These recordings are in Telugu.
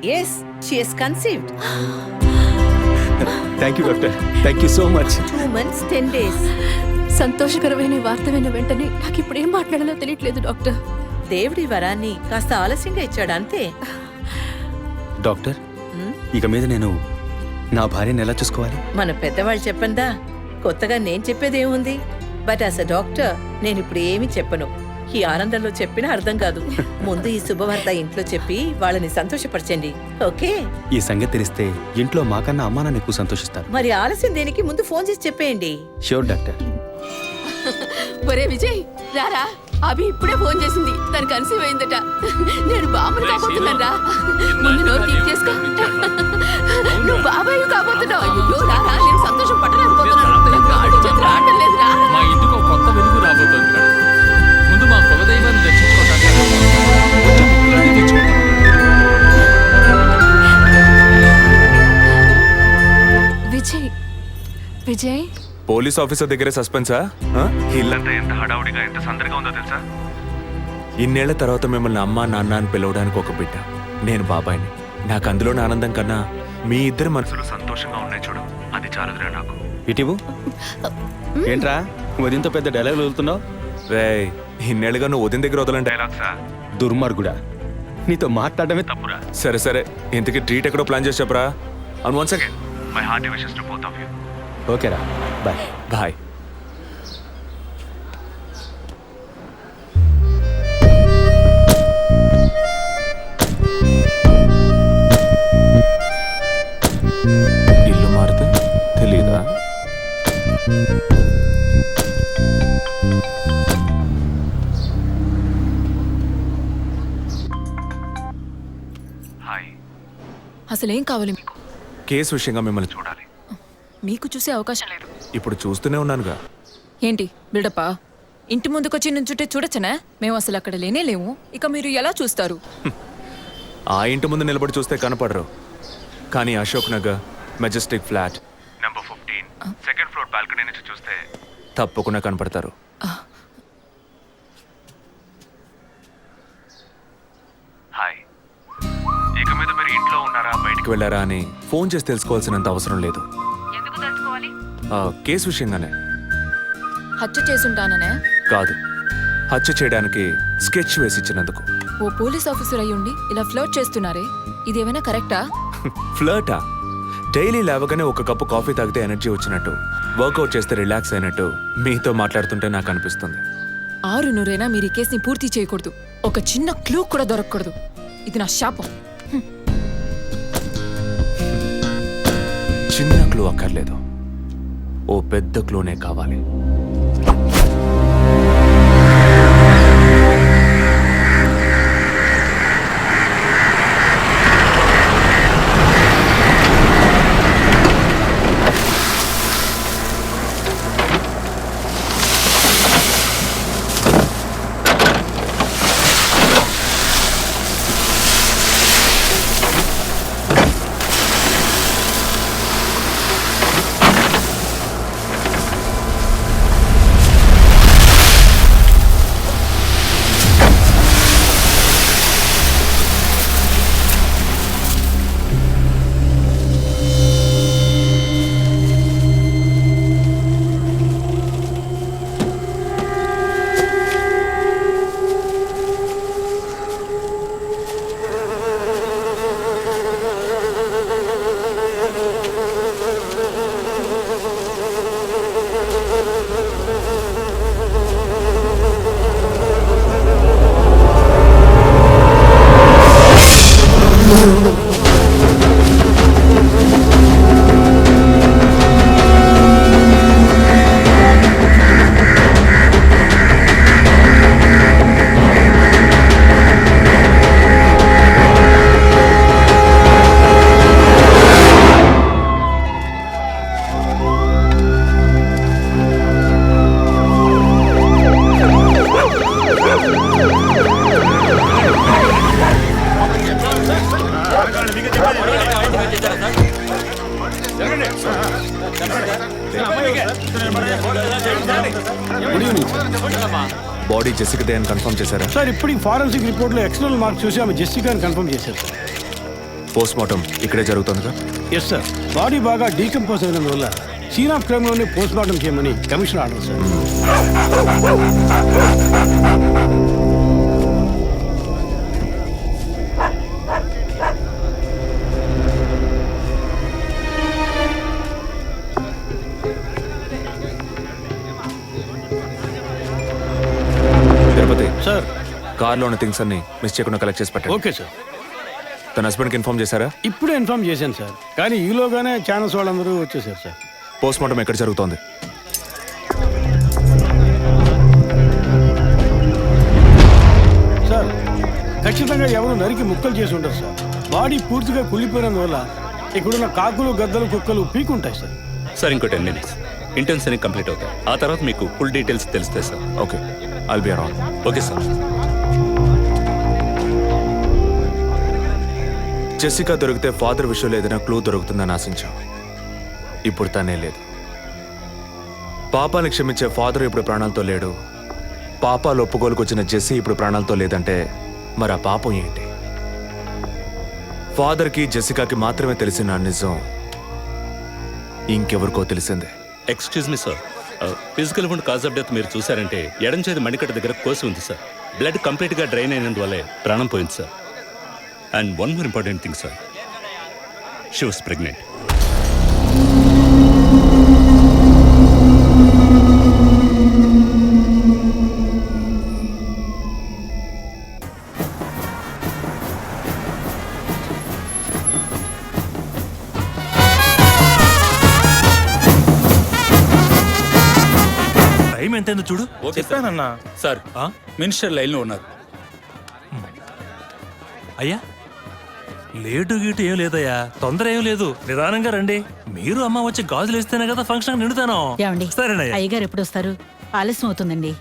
Yes, she has conceived. Thank you doctor, thank you so much. 2 months 10 days. సంతోషకరమైన వార్త విన్న వెంటనే నాకు ఇప్పుడు ఏం మాట్లాడాలో తెలియట్లేదు డాక్టర్. దేవుడి వరాన్ని కాస్త ఆలస్యంగా ఇచ్చాడు అంతే. డాక్టర్, ఇక మీద నేను నా భార్యను ఎలా చూసుకోవాలి? మన పెద్దవాళ్ళు చెప్పందా, కొత్తగా నేను చెప్పేదేముంది. బట్ యాజ్ అ డాక్టర్ నేను ఇప్పుడు ఏమీ చెప్పను. ఈ ఆనందంలో చెప్పినా అర్థం కాదు. ముందు ఈ శుభవార్త ఇంట్లో చెప్పి వాళ్ళని సంతోషపరచండి, ఓకే? ఈ సంగతి తెలిస్తే ఇంట్లో మాకన్నా అమ్మా నాన్న ఎక్కువ సంతోషిస్తారు. మరి ఆలస్యం దేనికి, ముందు ఫోన్ చేసి చెప్పేయండి. Sure doctor. ఒరే విజయ్ రారా, అభి ఇప్పుడే ఫోన్ చేసింది, తను కన్సీవ్ అయిందట. నేను బాబుని కాబోతున్నాను రా. ముందు నోరు తీపి చేసుకో. నువ్వు బాబాయ్ కాబోతున్నావు. అయ్యో రారా, నేను సంతోషం పట్టలేకపోతున్నాను. ఆడు చేతులు ఆడటం లేదు రా. మా ఇంటికి ఒక కొత్త వెలుగు రాబోతోంది మేడం. ముందు మా కులదైవాన్ని దర్శించుకోవడానికి విజయ్ విజయ్ పోలీస్ ఆఫీసర్ దగ్గరే సస్పెన్సా? ఇల్లంతా ఎంత హడావుడిగా ఎంత సందడిగా ఉందో తెలుసా? ఇన్నేళ్ల తర్వాత మిమ్మల్ని అమ్మా నాన్న అని పిలవడానికి ఒక బిడ్డ. నేను బాబాయిని. నాకు అందులోని ఆనందం కన్నా మీ ఇద్దరు మనసులు సంతోషంగా ఉన్నాయి చూడు, అది చాలదురా నాకు. ఇటీవు ఏంట్రా ఉదయంతో పెద్ద డైలాగులు వదులుతున్నావు? రే, ఇన్నేళ్ళుగా నువ్వు ఉదయం దగ్గర వదలని డైలాగ్సా? దుర్మార్గుడా, నీతో మాట్లాడమే తప్పురా. సరే సరే, ఇంతకీ ట్రీట్ ఎక్కడో ప్లాన్ చేసి చెప్పరా. And once again my hearty wishes to both of you. ఓకేరా, బాయ్. బాయ్. ఇల్లు మారితే తెలీదా? హాయ్. అసలేం కావాలి మీకు? కేసు విషయంగా మిమ్మల్ని చూడాలి. మీకు చూసే అవకాశం లేదు. ఇప్పుడు చూస్తూనే ఉన్నానుగా. ఏంటి బిల్డప్పా? ఇంటి ముందుకొచ్చి నుంచుంటే చూడొచ్చనా? మేము అసలు అక్కడ లేనే లేము. ఇక మీరు ఎలా చూస్తారు? ఆ ఇంటి ముందు నిలబడి చూస్తే కనపడరు, కానీ Ashok Nagar Majestic flat number 15 second floor balcony నుంచి చూస్తే తప్పకుండా కనపడతారు. హాయ్. ఇక మీద మీరు ఇంట్లో ఉన్నారా బయటికి వెళ్ళారా అని ఫోన్ చేసి తెలుసుకోవాల్సినంత అవసరం లేదు. కేసు విషయంగానే. హత్య చేసుంటాననే కాదు, హత్య చేయడానికి స్కెచ్ వేసి ఇచ్చినందుకు. ఓ పోలీస్ ఆఫీసర్ అయ్యుండి ఇలా ఫ్లర్ట్ చేస్తున్నారే, ఇదేమైనా కరెక్టా? ఫ్లర్టా? డైలీ లేవగానే ఒక కప్పు కాఫీ తాగితే ఎనర్జీ వచ్చినట్టు, వర్కౌట్ చేస్తే రిలాక్స్ అయినట్టు మీతో మాట్లాడుతుంటే నాకు అనిపిస్తుంది. 6 మీరు ఈ కేసుని పూర్తి చేయకూడదు. ఒక చిన్న క్లూ కూడా దొరకకూడదు. ఇది నా శాపం. చిన్న క్లూ అక్కర్లేదు, ఓ పెద్ద క్లూనే కావాలి. బాడీ జెసికాదే అని కన్ఫర్మ్ చేశారా సార్? ఇప్పుడు ఫారెన్సిక్ రిపోర్ట్లో ఎక్స్టర్నల్ మార్క్ చూసి ఆమె జెసికా అని కన్ఫర్మ్ చేశారు. పోస్ట్ మార్టం ఇక్కడే జరుగుతుందిగా? ఎస్ సార్, బాడీ బాగా డీకంపోజ్ అయినందువల్ల సీన్ ఆఫ్ క్రైమ్లోనే పోస్ట్ మార్టం చేయమని commission order sir. Tirupati sir కార్లో ఉన్న థింగ్స్ అన్ని మిస్ చేయకుండా కలెక్ట్ చేసి పెట్టండి. ఓకే సార్, తన హస్బెండ్కి ఇన్ఫార్మ్ చేశారా? ఇప్పుడే ఇన్ఫార్మ్ చేశాను సార్, కానీ ఈలోగానే ఛానల్స్ వాళ్ళందరూ వచ్చేసారు సార్. పోస్ట్ మార్టం ఎక్కడ జరుగుతోంది? సార్ ఖచ్చితంగా ఎవరు నరికి ముక్కలు చేసి ఉంటారు సార్. బాడీ పూర్తిగా కుళ్ళిపోయినందువల్ల ఇక్కడున్న కాకులు గద్దలు కుక్కలు పీకుంటాయి సార్. సార్ ఇంకో 10 minutes ఇంటర్న్స్ అన్ని కంప్లీట్ అవుతాయి. ఆ తర్వాత మీకు ఫుల్ డీటెయిల్స్ తెలుస్తాయి sir. Okay, I'll be around. Okay sir. Jessica దొరికితే ఫాదర్ విషయంలో ఏదైనా క్లూ దొరుకుతుందని ఆశించాం. ఇప్పుడు తనే లేదు. పాపాన్ని క్షమించే ఫాదర్ ఇప్పుడు ప్రాణాలతో లేడు. పాపాలు ఒప్పుకోలుకొచ్చిన జెస్సీ ఇప్పుడు ప్రాణాలతో లేదంటే మరి ఆ పాపం ఏంటి? ఫాదర్కి జెసికాకి మాత్రమే తెలిసిన ఆ నిజం ఇంకెవరికో తెలిసిందే. Excuse me sir, physical wound cause of death మీరు చూసారంటే ఎడం చేతి మణికట్ట దగ్గర కోసి ఉంది సార్. బ్లడ్ కంప్లీట్గా డ్రైన్ అయినందువల్లే ప్రాణం పోయింది సార్. And one more important thing sir, she was pregnant. Time ఎంతైందో చూడు. చెప్పానన్నా సార్, మినిస్టర్ లైన్లో ఉన్నారు. అయ్యా లేటు గీటు ఏం లేదయ్యా, తొందర ఏం లేదు, నిదానంగా రండి. మీరు అమ్మ వచ్చి గాజులు వేస్తేనే కదా ఫంక్షన్ నిండుతాను. సరేనయ్యా. అయ్యగారు ఎప్పుడు వస్తారు? ఆలస్యం అవుతుందండి.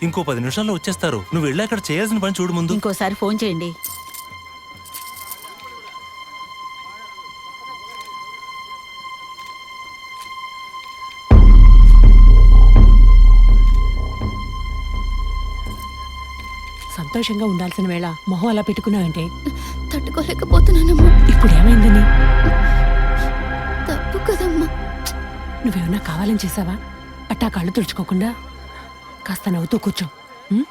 ఇంకో 10 నిమిషాల్లో వచ్చేస్తారు. నువ్వు వెళ్ళి అక్కడ చేయాల్సిన పని చూడు ముందు. ఇంకోసారి ఫోన్ చేయండి. సంతోషంగా ఉండాల్సిన వేళ మొహం అలా పెట్టుకున్నావంటే తట్టుకోలేకపోతున్నానమ్మా. ఇప్పుడు ఏమైందని? తప్పు కదమ్మా. నువ్వేమన్నా కావాలని చేసావా? అట్టా కళ్ళు తుడుచుకోకుండా కాస్త నవ్వుతూ కూర్చో. ఉం?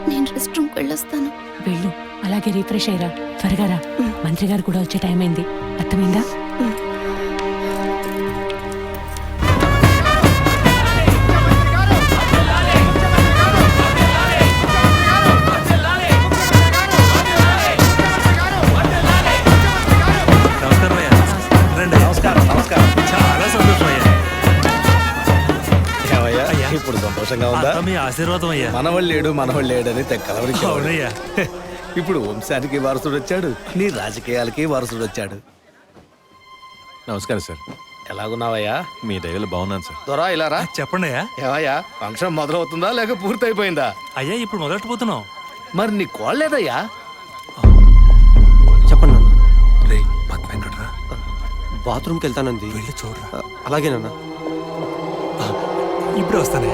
నేను రెస్ట్ రూమ్కి వెళ్ళొస్తాను. వెళ్ళు, అలాగే రీఫ్రెష్ అయ్యరా. త్వరగా రా, మంత్రి గారు కూడా వచ్చే టైం అయింది. అర్థమైందా? నమస్కారం అయ్యా. రండి. చాలా సంతోషం అయ్యా. అయ్యా, ఇప్పుడు సంతోషంగా ఉందా? అంతా మీ ఆశీర్వాదం అయ్యా. మనవాళ్ళు లేడు అని తెక్కలవరికి. అవునయ్యా. ఇప్పుడు వంశానికి వారసుడు వచ్చాడు, నీ రాజకీయాలకి వారసుడు వచ్చాడు. నమస్కారం సార్. ఎలాగున్నావయ్యా? మీ దయలో బాగున్నాను సార్. దొరా ఇలా రా. చెప్పండి అయ్యా. ఏవయ్యా, ఫంక్షన్ మొదలవుతుందా లేక పూర్తయిపోయిందా? అయ్యా ఇప్పుడు మొదలెట్టబోతున్నాం. మరి నీ కోళ్ళేదయ్యా? చెప్పండి నాన్న. రే పద్మ ఎక్కడ్రా? బాత్రూమ్కి వెళ్తానంది. వెళ్ళి చూడరా. అలాగేనన్నా. ఇప్పుడే వస్తానే.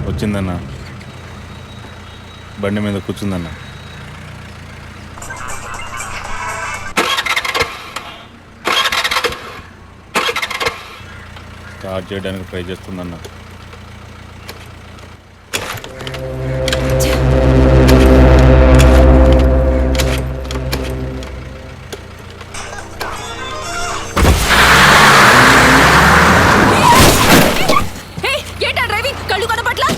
వచ్చిందన్నా, బండి మీద కూర్చుందన్నా. స్టార్ట్ చేయడానికి ట్రై చేస్తుందన్న. ఏంటా డ్రైవింగ్? కళ్ళు కనపట్లా?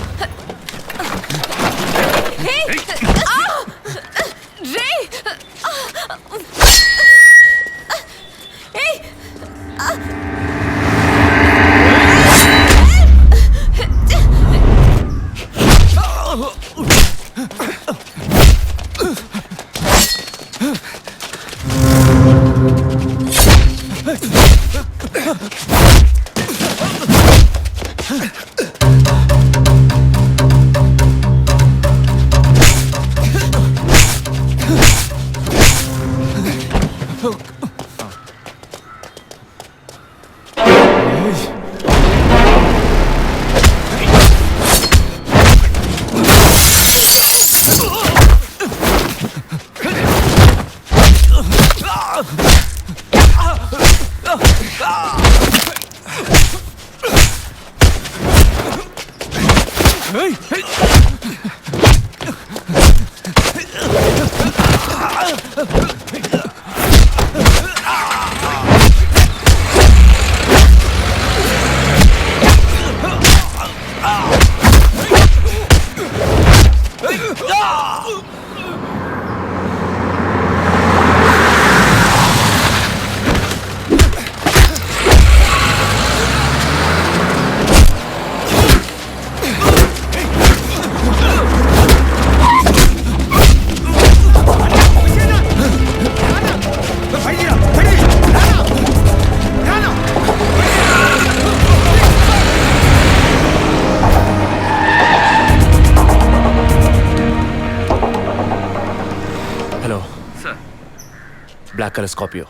Black colour Scorpio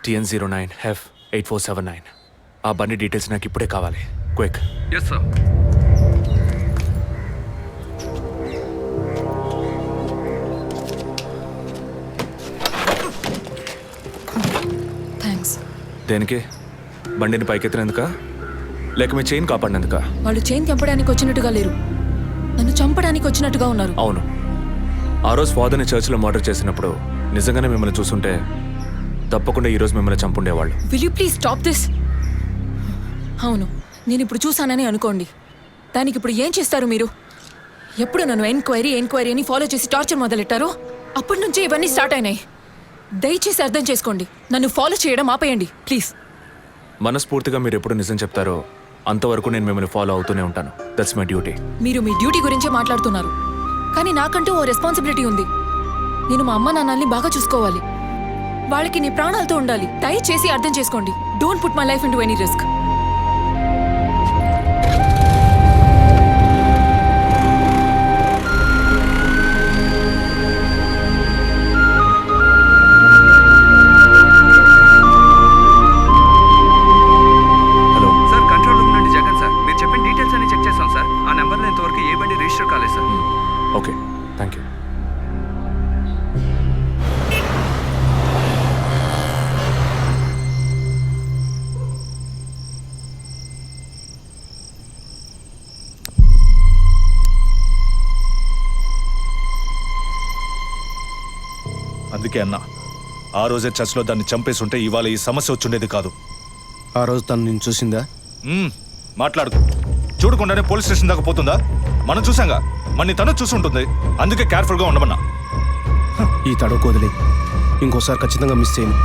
TN09F8479. ఆ బండి డీటెయిల్స్ నాకు ఇప్పుడే కావాలి. క్విక్. Yes sir. థ్యాంక్స్. దేనికి? బండిని పైకెత్తినందుక లేక మీ చైన్ కాపాడినందుక? వాళ్ళు చైన్ తెంపడానికి వచ్చినట్టుగా లేరు, నన్ను చంపడానికి వచ్చినట్టుగా ఉన్నారు. అవును, ఆ రోజు ఫాదర్ని చర్చ్లో మర్డర్ చేసినప్పుడు నిజంగానే మిమ్మల్ని చూసుంటే తప్పకుండా ఈరోజు మిమ్మల్ని చంపుండేవాళ్ళు. Will you please stop this? అవును, నేను ఇప్పుడు చూసానని అనుకోండి, దానికి ఇప్పుడు ఏం చేస్తారు మీరు? ఎప్పుడు నన్ను ఎంక్వైరీ అని ఫాలో చేసి టార్చర్ మొదలెట్టారో అప్పటి నుంచే ఇవన్నీ స్టార్ట్ అయినాయి. దయచేసి అర్థం చేసుకోండి, నన్ను ఫాలో చేయడం ఆపేయండి ప్లీజ్. మనస్ఫూర్తిగా మీరు ఎప్పుడు నిజం చెప్తారో అంతవరకు నేను మిమ్మల్ని ఫాలో అవుతూనే ఉంటాను. That's my duty. మీరు మీ డ్యూటీ గురించే మాట్లాడుతున్నారు, కానీ నాకంటూ ఓ రెస్పాన్సిబిలిటీ ఉంది. నేను మా అమ్మ నాన్నల్ని బాగా చూసుకోవాలి, వాళ్ళకి నీ ప్రాణాలతో ఉండాలి. దయచేసి అర్థం చేసుకోండి. Don't put my life into any risk. Hello sir, control room నుండి జగన్ సార్. మీరు చెప్పిన డీటెయిల్స్ అన్ని చెక్ చేశాం సార్. ఆ నెంబర్లో ఇంతవరకు ఏ బండి రిజిస్టర్ కాలేదు సార్. Okay, thank you. అందుకే అన్న, ఆ రోజే చర్చ్లో దాన్ని చంపేసి ఉంటే ఇవాళ ఈ సమస్య వచ్చుండేది కాదు. ఆ రోజు తను నేను చూసిందా? మాట్లాడుకు. చూడకుండానే పోలీస్ స్టేషన్ దాకా పోతుందా? మనం చూసాంగా, మన తను చూసుంటుంది. అందుకే కేర్ఫుల్గా ఉండమన్నా. ఈ తడవకు వదిలే, ఇంకోసారి ఖచ్చితంగా మిస్ చేయను.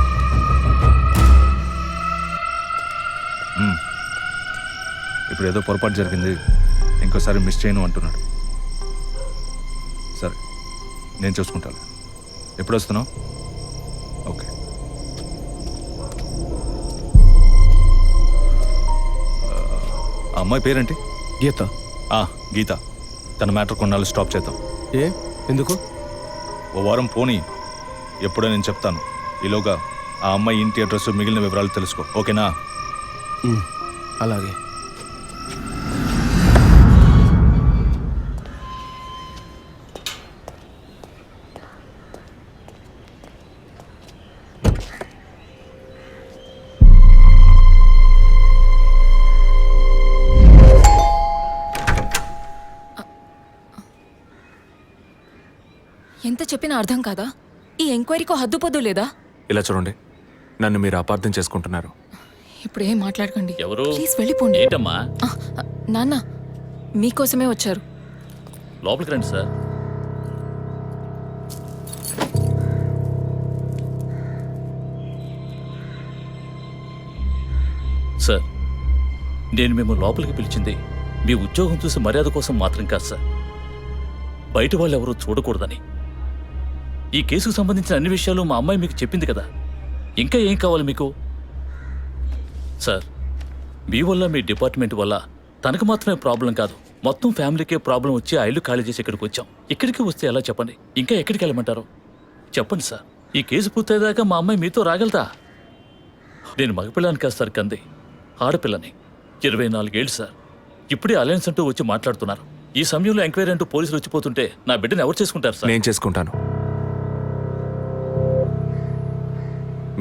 ఇప్పుడు ఏదో పొరపాటు జరిగింది, ఇంకోసారి మిస్ చేయను అంటున్నాడు. సరే, నేను చూసుకుంటాను. ఎప్పుడు వస్తున్నావు? ఓకే. ఆ అమ్మాయి పేరేంటి? గీత. గీత. తన మ్యాటర్ కొన్నాళ్ళు స్టాప్ చేద్దాం. ఏ ఎందుకు? ఓ వారం పోనీ, ఎప్పుడో నేను చెప్తాను. ఈలోగా ఆ అమ్మాయి ఇంటి అడ్రస్, మిగిలిన వివరాలు తెలుసుకో. ఓకేనా? అలాగే. ఎంత చెప్పినా అర్థం కాదా? ఈ ఎంక్వైరీకో హద్దు పొద్దు లేదా? ఇలా చూడండి, నన్ను మీరు అపార్థం చేసుకుంటున్నారు. ఇప్పుడు ఏం మాట్లాడకండి. ఎవరు? ప్లీజ్ వెళ్ళిపోండి. ఏంటమ్మా? నాన్న మీకోసమే వచ్చారు. లోపలికి రండి సార్. సార్, నేను మేము లోపలికి పిలిచింది మీ ఉద్యోగం చూసి మర్యాద కోసం మాత్రం కాదు సార్. బయట వాళ్ళు ఎవరూ చూడకూడదని. ఈ కేసుకు సంబంధించిన అన్ని విషయాలు మా అమ్మాయి మీకు చెప్పింది కదా. ఇంకా ఏం కావాలి మీకు? సార్, మీ వల్ల మీ డిపార్ట్మెంట్ వల్ల తనకు మాత్రమే ప్రాబ్లం కాదు, మొత్తం ఫ్యామిలీకే ప్రాబ్లం వచ్చి ఆ ఇల్లు ఖాళీ చేసి ఇక్కడికి వచ్చాం. ఇక్కడికి వస్తే ఎలా చెప్పండి? ఇంకా ఎక్కడికి వెళ్ళమంటారు చెప్పండి సార్. ఈ కేసు పూర్తయ్యేదాకా మా అమ్మాయి మీతో రాగలతా? నేను మగపిల్లని కాదు సార్, కంది ఆడపిల్లని. 24 ఏళ్ళు సార్. ఇప్పుడే అలయన్స్ అంటూ వచ్చి మాట్లాడుతున్నారు. ఈ సమయంలో ఎంక్వైరీ అంటూ పోలీసులు వచ్చిపోతుంటే నా బిడ్డను ఎవరు చేసుకుంటారు సార్? నేను చేసుకుంటాను.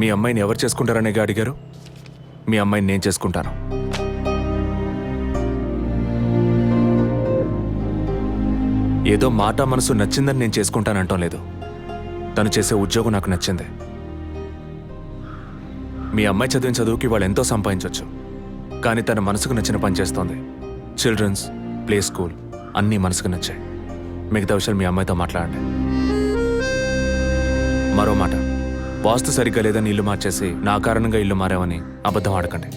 మీ అమ్మాయిని ఎవరు చేసుకుంటారనేగా అడిగారు. మీ అమ్మాయిని నేను చేసుకుంటాను. ఏదో మాట మనసు నచ్చిందని నేను చేసుకుంటానంటాం లేదు. తను చేసే ఉద్యోగం నాకు నచ్చింది. మీ అమ్మాయి చదివిన చదువుకి వాళ్ళు ఎంతో సంపాదించవచ్చు, కానీ తన మనసుకు నచ్చిన పని చేస్తోంది. చిల్డ్రన్స్ ప్లే స్కూల్ అన్నీ మనసుకు నచ్చాయి. మిగతా విషయాలు మీ అమ్మాయితో మాట్లాడండి. మరో మాట, వాస్తు సరిగ్గా లేదని ఇల్లు మార్చేసి నా కారణంగా ఇల్లు మారామని అబద్ధం ఆడకండి.